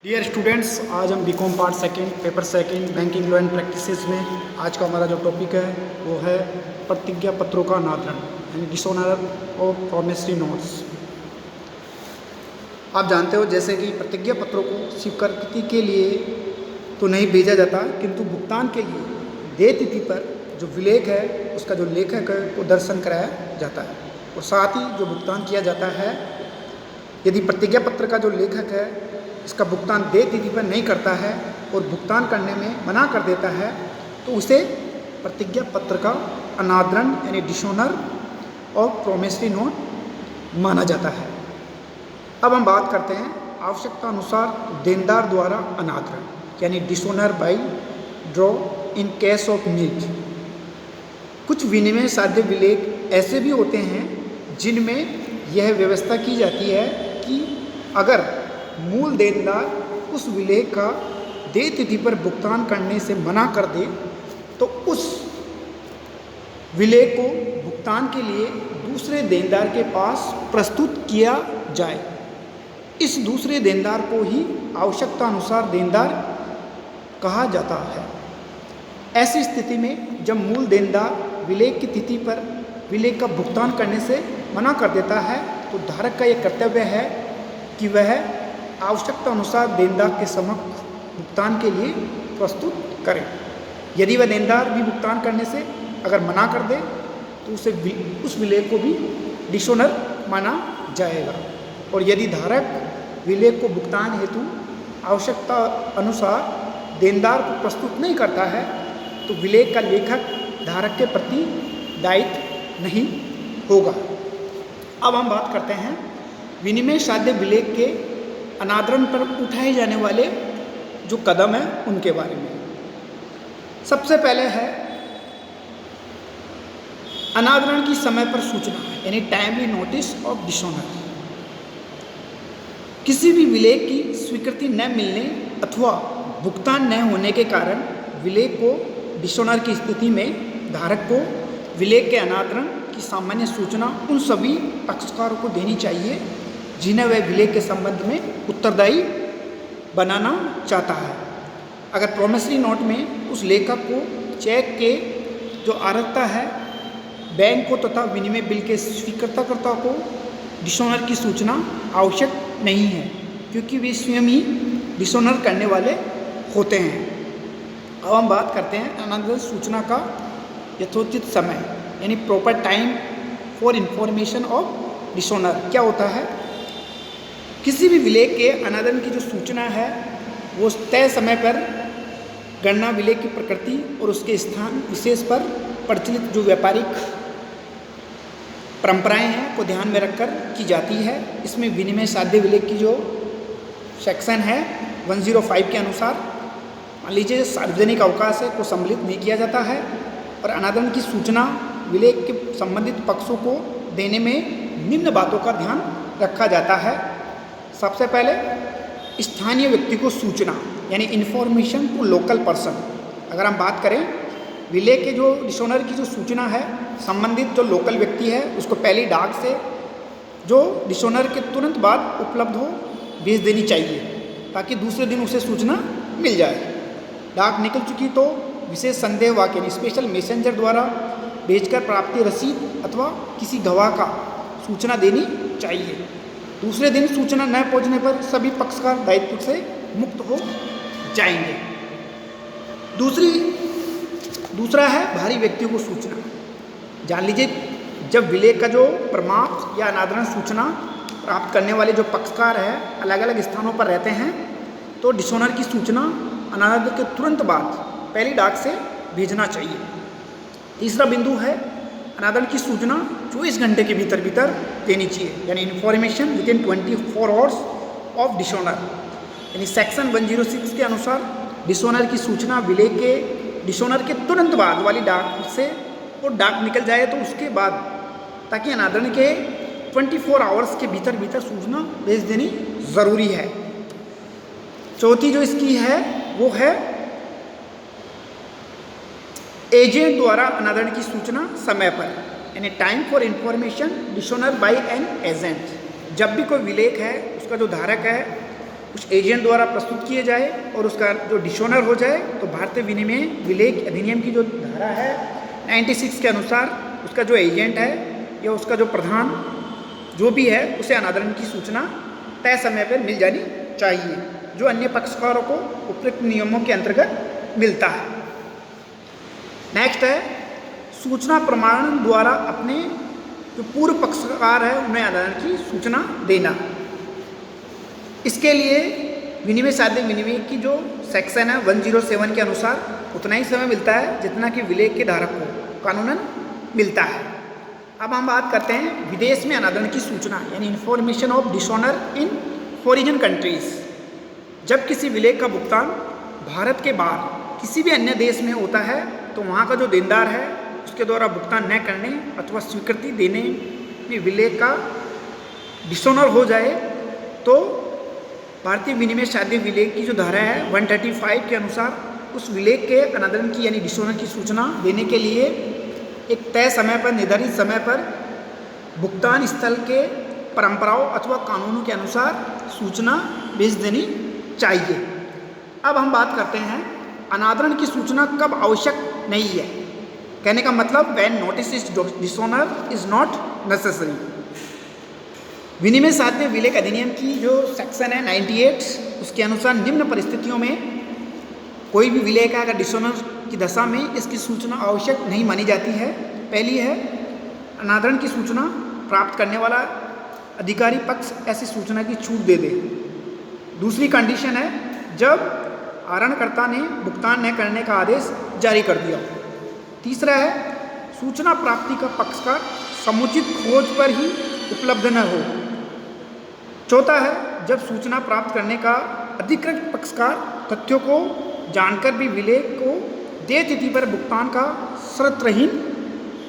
Dear students, आज हम BCom part second paper second banking law and practices में आज का हमारा जो टॉपिक है वो है प्रतिज्ञा पत्रों का अनादरण यानी डिसऑनर ऑफ प्रॉमिसरी नोट्स। आप जानते हो जैसे कि प्रतिज्ञा पत्रों को स्वीकृति के लिए तो नहीं भेजा जाता, किंतु भुगतान के लिए देय तिथि पर जो विलेख है उसका जो लेखक है वो दर्शन कराया जाता है और साथ ही जो भुगतान किया जाता है। यदि प्रतिज्ञा पत्र का जो लेखक है इसका भुगतान देय तिथि पर नहीं करता है और भुगतान करने में मना कर देता है तो उसे प्रतिज्ञा पत्र का अनादरण यानी डिसऑनर ऑफ प्रॉमिसरी नोट माना जाता है। अब हम बात करते हैं आवश्यकता अनुसार देनदार द्वारा अनादरण यानी dishonour bye draw in case of need. कुछ विनिमय साध्य विलेख ऐसे भी होते हैं जिनमें यह व्यवस्था की जाती है कि अगर मूल देनदार उस विलेख का देय तिथि पर भुगतान करने से मना कर दे तो उस विलेख को भुगतान के लिए दूसरे देनदार के पास प्रस्तुत किया जाए। इस दूसरे देनदार को ही आवश्यकता अनुसार देनदार कहा जाता है। ऐसी स्थिति में जब मूल देनदार विलेख की तिथि पर विलेख का भुगतान करने से मना कर देता है तो धारक का यह कर्तव्य है कि वह आवश्यकता अनुसार देनदार के समक्ष भुगतान के लिए प्रस्तुत करें। यदि वह देनदार भी भुगतान करने से अगर मना कर दे तो उसे उस विलेख को भी डिसऑनर माना जाएगा। और यदि धारक विलेख को भुगतान हेतु आवश्यकता अनुसार देनदार को प्रस्तुत नहीं करता है तो विलेख का लेखक धारक के प्रति दायित्व नहीं होगा। अब हम बात करते हैं विनिमय साध्य विलेख के अनादरण पर उठाए जाने वाले जो कदम हैं उनके बारे में। सबसे पहले है अनादरण की समय पर सूचना यानी टाइमली नोटिस ऑफ डिसऑनर। किसी भी विलेख की स्वीकृति न मिलने अथवा भुगतान न होने के कारण विलेख को डिसऑनर की स्थिति में धारक को विलेख के अनादरण की सामान्य सूचना उन सभी पक्षकारों को देनी चाहिए जिन्हें वह विलेख के संबंध में उत्तरदायी बनाना चाहता है। अगर प्रॉमिसरी नोट में उस लेखक को चेक के जो अर्हता है बैंक को तथा विनिमय बिल के स्वीकृतकर्ता को डिसऑनर की सूचना आवश्यक नहीं है क्योंकि वे स्वयं ही डिसऑनर करने वाले होते हैं। अब हम बात करते हैं अनादरण सूचना का यथोचित समय यानी proper time for information of dishonour. क्या होता है, किसी भी विलेख के अनादरण की जो सूचना है वो तय समय पर गणना विलेख की प्रकृति और उसके स्थान विशेष पर प्रचलित जो व्यापारिक परंपराएं हैं को ध्यान में रखकर की जाती है। इसमें विनिमय साध्य विलेख की जो सेक्शन है 105 के अनुसार मान लीजिए सार्वजनिक अवकाश है को सम्मिलित नहीं किया जाता है और अनादरण की सूचना विलेख के संबंधित पक्षों को देने में निम्न बातों का ध्यान रखा जाता है। सबसे पहले स्थानीय व्यक्ति को सूचना यानी इन्फॉर्मेशन टू लोकल पर्सन। अगर हम बात करें विलेख के जो डिसऑनर की जो सूचना है संबंधित जो लोकल व्यक्ति है उसको पहली डाक से जो डिसऑनर के तुरंत बाद उपलब्ध हो भेज देनी चाहिए ताकि दूसरे दिन उसे सूचना मिल जाए। डाक निकल चुकी तो विशेष संदेह वाक्य यानी स्पेशल मैसेंजर द्वारा भेजकर प्राप्ति रसीद अथवा किसी गवाह का सूचना देनी चाहिए। दूसरे दिन सूचना न पहुंचने पर सभी पक्षकार दायित्व से मुक्त हो जाएंगे। दूसरा है बाहरी व्यक्तियों को सूचना। जान लीजिए जब विलेख का जो प्रमाण या अनादरण सूचना प्राप्त करने वाले जो पक्षकार है अलग अलग स्थानों पर रहते हैं तो डिसऑनर की सूचना अनादरण के तुरंत बाद पहली डाक से भेजना चाहिए। तीसरा बिंदु है अनादरण की सूचना 24 घंटे के भीतर देनी चाहिए यानी information with in 24 hours of dishonour. यानी सेक्शन 106 के अनुसार डिसऑनर की सूचना विलेख के डिसऑनर के तुरंत बाद वाली डाक से और डाक निकल जाए तो उसके बाद ताकि अनादरण के 24 आवर्स के भीतर सूचना भेज देनी ज़रूरी है। चौथी जो इसकी है वो है एजेंट द्वारा अनादरण की सूचना समय पर यानी time for information dishonour bye an agent. जब भी कोई विलेख है उसका जो धारक है कुछ एजेंट द्वारा प्रस्तुत किए जाए और उसका जो डिसऑनर हो जाए तो भारतीय विनिमय विलेख अधिनियम की जो धारा है 96 के अनुसार उसका जो एजेंट है या उसका जो प्रधान जो भी है उसे अनादरण की सूचना तय समय पर मिल जानी चाहिए, जो अन्य पक्षकारों को उपयुक्त नियमों के अंतर्गत मिलता है। नेक्स्ट है सूचना प्रमाणन द्वारा अपने जो पूर्व पक्षकार है उन्हें अनादरण की सूचना देना। इसके लिए विनिमय साध्य विनिमय की जो सेक्शन है 107 के अनुसार उतना ही समय मिलता है जितना कि विलेख के धारक को कानूनन मिलता है। अब हम बात करते हैं विदेश में अनादरण की सूचना यानी information of dishonour in foreign countries. जब किसी विलेख का भुगतान भारत के बाहर किसी भी अन्य देश में होता है तो वहाँ का जो देनदार है उसके द्वारा भुगतान न करने अथवा स्वीकृति देने में विलेख का डिसऑनर हो जाए तो भारतीय विनिमय साध्य विलेख की जो धारा है 135 के अनुसार उस विलेख के अनादरण की यानी डिसऑनर की सूचना देने के लिए एक तय समय पर निर्धारित समय पर भुगतान स्थल के परंपराओं अथवा कानूनों के अनुसार सूचना भेज देनी चाहिए। अब हम बात करते हैं अनादरण की सूचना कब आवश्यक नहीं है। कहने का मतलब when notice is dishonour is not necessary. विनिमय साध्य विलेख अधिनियम की जो सेक्शन है 98 उसके अनुसार निम्न परिस्थितियों में कोई भी विलेख है अगर डिसऑनर की दशा में इसकी सूचना आवश्यक नहीं मानी जाती है। पहली है अनादरण की सूचना प्राप्त करने वाला अधिकारी पक्ष ऐसी सूचना की छूट दे दे। दूसरी कंडीशन है जब आहरणकर्ता ने भुगतान न करने का आदेश जारी कर दिया। तीसरा है सूचना प्राप्ति का पक्षकार समुचित खोज पर ही उपलब्ध न हो। चौथा है जब सूचना प्राप्त करने का अधिकृत पक्षकार तथ्यों को जानकर भी विलेख को देय तिथि पर भुगतान का शर्तरहीन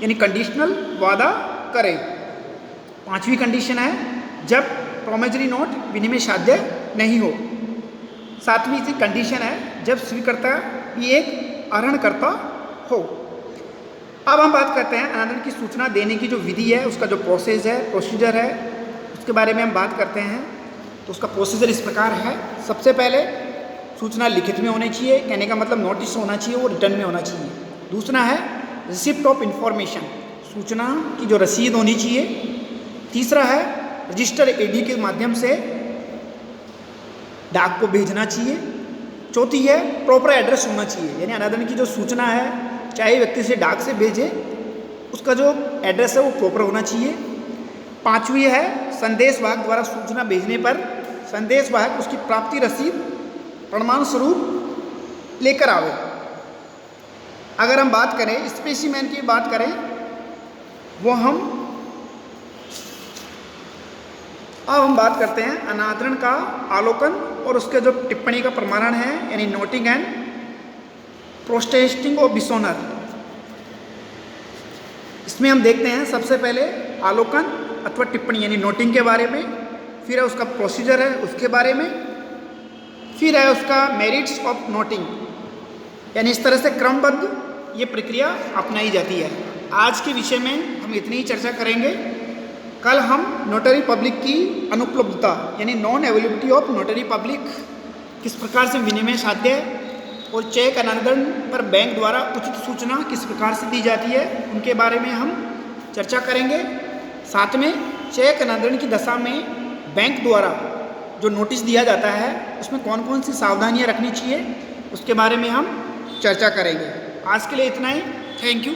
यानी कंडीशनल वादा करे। पांचवी कंडीशन है जब प्रोमिसरी नोट विनिमय साध्य नहीं हो। सातवीं कंडीशन है जब स्वीकर्ता भी एक आहरणकर्ता हो। अब हम बात करते हैं अनादरण की सूचना देने की जो विधि है उसका जो प्रोसीजर है उसके बारे में हम बात करते हैं। तो उसका प्रोसीजर इस प्रकार है। सबसे पहले सूचना लिखित में होनी चाहिए, कहने का मतलब नोटिस होना चाहिए वो रिटर्न में होना चाहिए। दूसरा है रिसिप्ट ऑफ इंफॉर्मेशन, सूचना की जो रसीद होनी चाहिए। तीसरा है रजिस्टर एडी के माध्यम से डाक को भेजना चाहिए। चौथी है प्रॉपर एड्रेस होना चाहिए, यानी अनादरण की जो सूचना है चाहे व्यक्ति से डाक से भेजे उसका जो एड्रेस है वो प्रॉपर होना चाहिए। पांचवी है संदेश वाहक द्वारा सूचना भेजने पर संदेश वाहक उसकी प्राप्ति रसीद प्रमाण स्वरूप लेकर आवे। अगर हम बात करें स्पेसिमेन की बात करें वो अब हम बात करते हैं अनादरण का आलोकन और उसके जो टिप्पणी का प्रमाणन है यानी noting and protesting of dishonour. इसमें हम देखते हैं सबसे पहले आलोकन अथवा टिप्पणी यानी नोटिंग के बारे में, फिर है उसका प्रोसीजर है उसके बारे में, फिर है उसका मेरिट्स ऑफ नोटिंग, यानी इस तरह से क्रमबद्ध ये प्रक्रिया अपनाई जाती है। आज के विषय में हम इतनी ही चर्चा करेंगे। कल हम नोटरी पब्लिक की अनुपलब्धता यानी non availability of notary public, किस प्रकार से विनिमय साध्य और चेक अनादरण पर बैंक द्वारा उचित सूचना किस प्रकार से दी जाती है उनके बारे में हम चर्चा करेंगे। साथ में चेक अनादरण की दशा में बैंक द्वारा जो नोटिस दिया जाता है उसमें कौन कौन सी सावधानियां रखनी चाहिए उसके बारे में हम चर्चा करेंगे। आज के लिए इतना ही। Thank you.